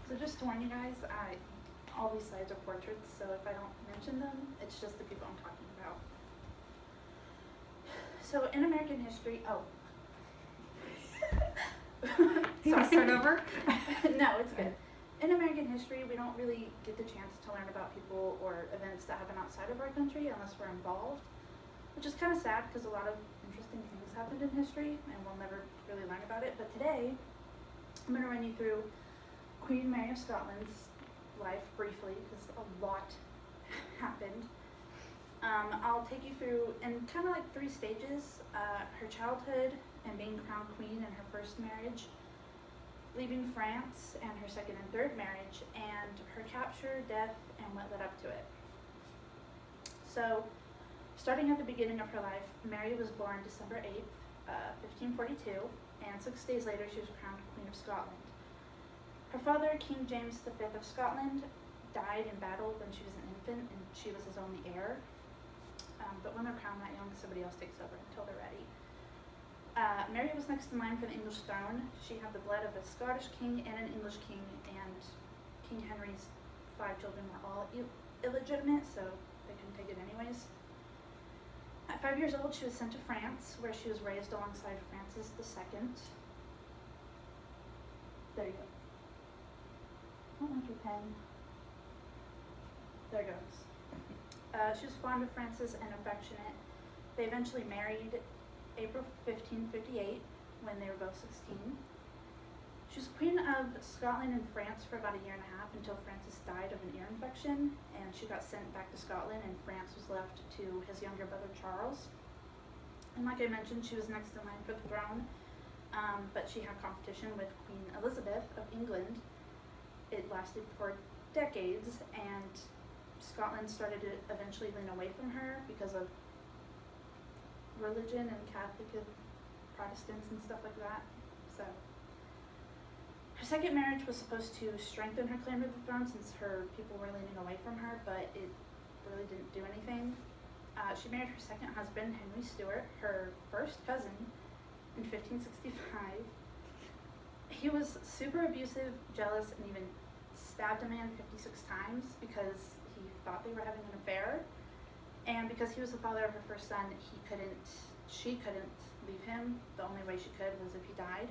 So just to warn you guys, all these slides are portraits, so if I don't mention them, it's just the people I'm talking about. So in American history, You want to start over? No, it's good. In American history, we don't really get the chance to learn about people or events that happen outside of our country unless we're involved, which is kind of sad because a lot of interesting things happened in history and we'll never really learn about it. But today, I'm going to run you through Queen Mary of Scotland's life briefly because a lot happened. I'll take you through in kind of like 3 stages, her childhood and being crowned queen and her first marriage, leaving France and her second and third marriage, and her capture, death, and what led up to it. So, starting at the beginning of her life, Mary was born December 8th, 1542, and 6 days later she was crowned Queen of Scotland. Her father, King James V of Scotland, died in battle when she was an infant and she was his only heir. But when they're crowned that young, somebody else takes over until they're ready. Mary was next in line for the English throne. She had the blood of a Scottish king and an English king, and King Henry's 5 children were all illegitimate, so they couldn't take it anyways. At 5 years old, she was sent to France, where she was raised alongside Francis II. There you go. I don't want your pen. There it goes. She was fond of Francis and affectionate. They eventually married April 1558 when they were both 16. She was Queen of Scotland and France for about a year and a half until Francis died of an ear infection, and she got sent back to Scotland and France was left to his younger brother Charles. And like I mentioned, she was next in line for the throne, but she had competition with Queen Elizabeth of England. It lasted for decades, and Scotland started to eventually lean away from her because of religion and Catholic and Protestants and stuff like that. So her second marriage was supposed to strengthen her claim to the throne since her people were leaning away from her, but it really didn't do anything. She married her second husband, Henry Stuart, her first cousin, in 1565. He was super abusive, jealous, and even stabbed a man 56 times because he thought they were having an affair. And because he was the father of her first son, she couldn't leave him. The only way she could was if he died.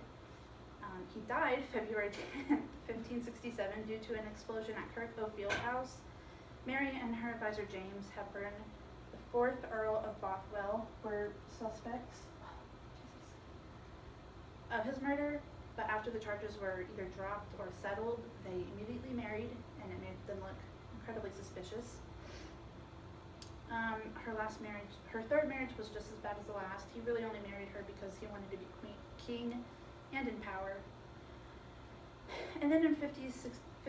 He died February 10th, 1567 due to an explosion at Kirkhill Field House. Mary and her advisor James Hepburn, the 4th Earl of Bothwell, were suspects of his murder, but after the charges were either dropped or settled, they immediately married, and it made them look incredibly suspicious. Her third marriage was just as bad as the last. He really only married her because he wanted to be king and in power. And then in 1567,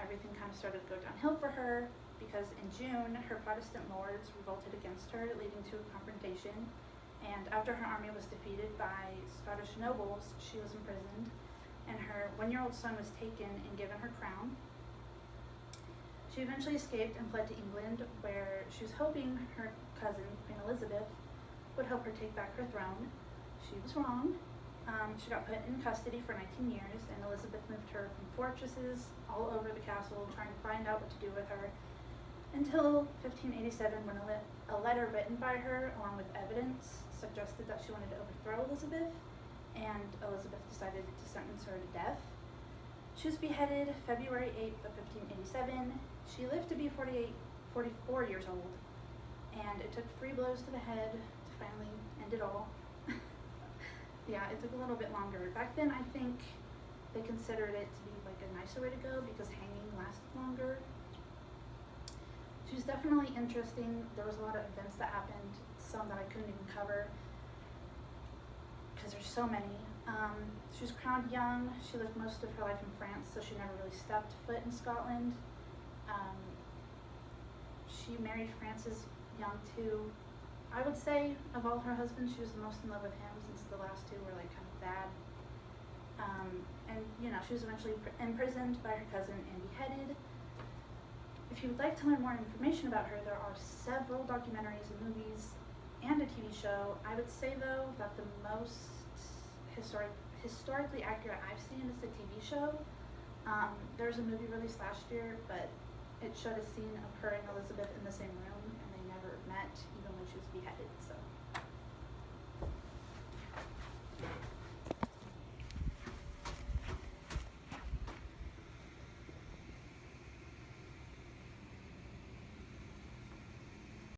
everything kind of started to go downhill for her because in June, her Protestant lords revolted against her, leading to a confrontation. And after her army was defeated by Scottish nobles, she was imprisoned, and her 1-year-old son was taken and given her crown. She eventually escaped and fled to England, where she was hoping her cousin, Queen Elizabeth, would help her take back her throne. She was wrong. She got put in custody for 19 years, and Elizabeth moved her from fortresses all over the castle, trying to find out what to do with her, until 1587, when a letter written by her, along with evidence, suggested that she wanted to overthrow Elizabeth, and Elizabeth decided to sentence her to death. She was beheaded February 8th of 1587. She lived to be 44 years old, and it took 3 blows to the head to finally end it all. Yeah, it took a little bit longer. Back then, I think they considered it to be like a nicer way to go because hanging lasted longer. She was definitely interesting. There was a lot of events that happened, some that I couldn't even cover because there's so many. She was crowned young. She lived most of her life in France, so she never really stepped foot in Scotland. She married Francis young too. I would say of all her husbands, she was the most in love with him since the last 2 were like kind of bad. And she was eventually imprisoned by her cousin and beheaded. If you would like to learn more information about her, there are several documentaries and movies and a TV show. I would say though that the most historically accurate I've seen is the TV show. There was a movie released last year, but it showed a scene of her and Elizabeth in the same room, and they never met, even when she was beheaded, so.